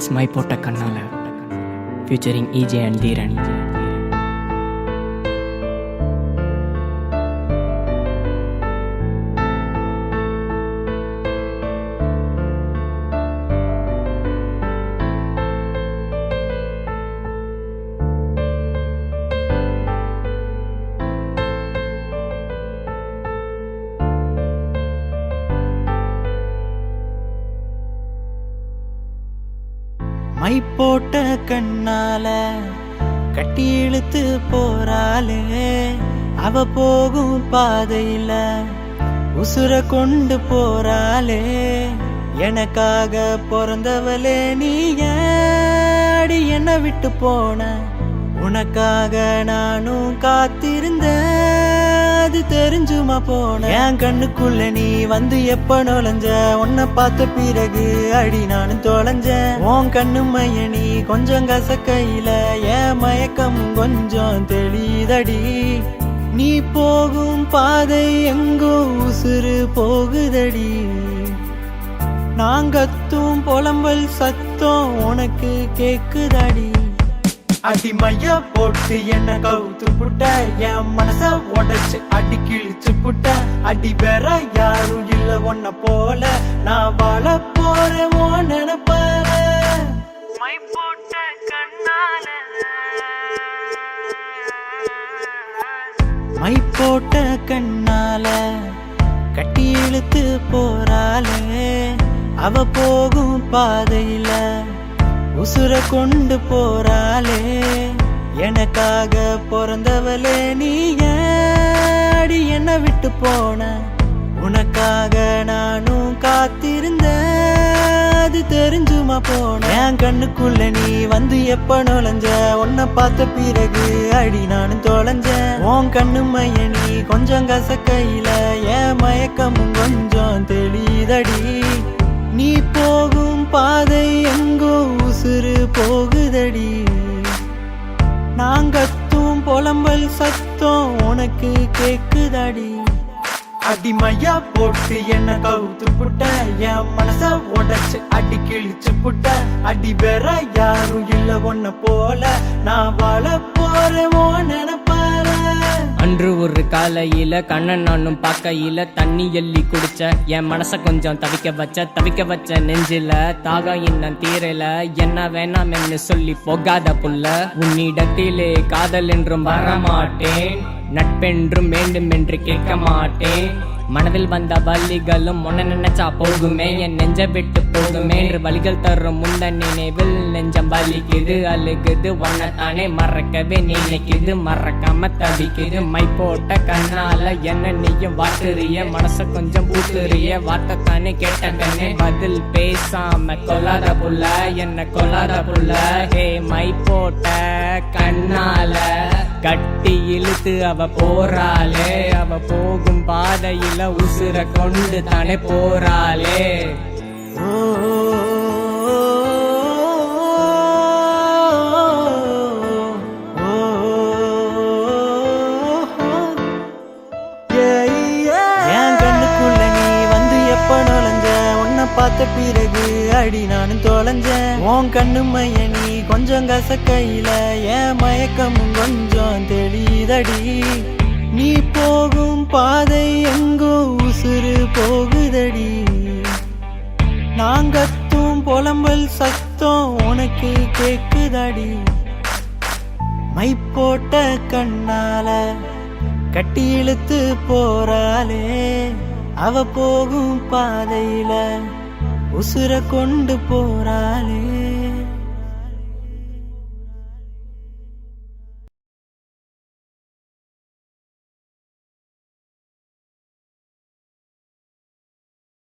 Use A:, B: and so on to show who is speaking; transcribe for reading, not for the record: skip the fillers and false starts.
A: It's my Pota Kannala featuring EJ and Dhiran.
B: My போட்ட கண்ணால கட்டி இழுத்து போறாளே, அவ போகும் பாதையில உசுர கொண்டு போறாளே. எனக்காக பிறந்தவளே நீ ஏடி என்ன விட்டு போன, உனக்காக நானும் காத்திருந்தேன், அது தெரிஞ்சுமா போன. என் கண்ணுக்குள்ள நீ வந்து எப்ப நுழைஞ்ச, உன்னை பார்த்த பிறகு அடி நானும் தொலைஞ்சேன். உன் கண்ணு மைய நீ கொஞ்சம் கசக்கையில என் மயக்கம் கொஞ்சம் தெளிதடி. நீ போகும் பாதை எங்கோ உசுறு போகுதடி. நாங்கத்தும் புலம்பல் சத்தம் உனக்கு கேக்குதடி. அடிமையா போட்டு என்ன கவுத்து புட்ட, என் மனச உடைச்சு அடி கிழிச்சு புட்ட. அடி வேற யாரும் இல்ல ஒன்ன போல, நான் வாழ போறேன் ஓ நினைப்பால. மை போட்ட கண்ணால மை போட்ட கண்ணால கட்டி இழுத்து போறாளே, அவ போகும் பாதையில உசுர கொண்டு போறாளே. எனக்காக பிறந்தவளே நீ ஏடி என்ன விட்டு போன, உனக்காக நானும் காத்திருந்தேன், அது தெரிஞ்சுமா போன. என் கண்ணுக்குள்ள நீ வந்து எப்ப நுழைஞ்ச, உன்னை பார்த்த பிறகு அடி நானும் தொலைஞ்சேன். உன் கண்ணு மைய நீ கொஞ்சம் கசக்கையில என் மயக்கமும் கொஞ்சம் தெளிதடி. நீ போகும் பாதை எங்கோ உசுறு போகுதடி. நாங்கத்தும் புலம்பல் சத்தம் உனக்கு கேக்குதடி. அடிமையா போட்டு என்ன கவுத்து புட்ட, என் மனச உடைச்சு அடி கிழிச்சு புட்ட. அடி வேற யாரும் இல்ல ஒன்ன போல, நான் வாழ போறேன் ஓ நினைப்பால.
A: அன்று ஒரு காலையில கண்ணன் நானும் பார்க்கையில தண்ணி எள்ளி குடிச்ச, என் மனச கொஞ்சம் தவிக்க வச்ச நெஞ்சில தாகம் இன்னும் தீரல. என்ன வேணாம் என்று சொல்லி போகாத புள்ள, உன்னிடத்திலே காதல் என்றும் வரமாட்டேன், நட்பென்றும் வேண்டும் என்று கேட்க மாட்டேன். மனதில் வந்த வலிகளும் உன்ன நினைச்சா போகுமே, என் நெஞ்ச விட்டு போகுமே என்று வலிகள் தரும் முந்த நினைவில் நெஞ்சம் வலிக்குது அழுகுது. உன்னை தானே மறக்கவே நினைக்குது, மறக்காம தவிக்குது. மை போட்ட கண்ணால என்ன நீயும் வாட்டுறிய, மனச கொஞ்சம் பூத்துறிய, வார்த்தை தானே கேட்ட கண்ணே பதில் பேசாம கொல்லாத புள்ள, என்ன கொல்லாத புள்ள. ஹே மை போட்ட கண்ணால கட்டி இழுத்து அவ போறாளே, அவ போகும் பாதையில உசுர கொண்டு தானே போறாளே.
B: என் கண்ணுக்குள்ள நீ வந்து எப்ப நுழைஞ்ச, உன்னை பார்த்த பிறகு அடி நானும் தொலைஞ்சேன். உன் கண்ணு மைய நீ கொஞ்சம் கசக்கையில என் மயக்கமும் கொஞ்சம் தெளிதடி. நீ போகும் பாதை எங்கோ உசுறு போகுதடி. நாங்கத்தும் புலம்பல் சத்தம் உனக்கு கேக்குதடி. மை போட்ட கண்ணால கட்டி இழுத்து போறாளே, அவ போகும் பாதையில உசுர கொண்டு போறாளே.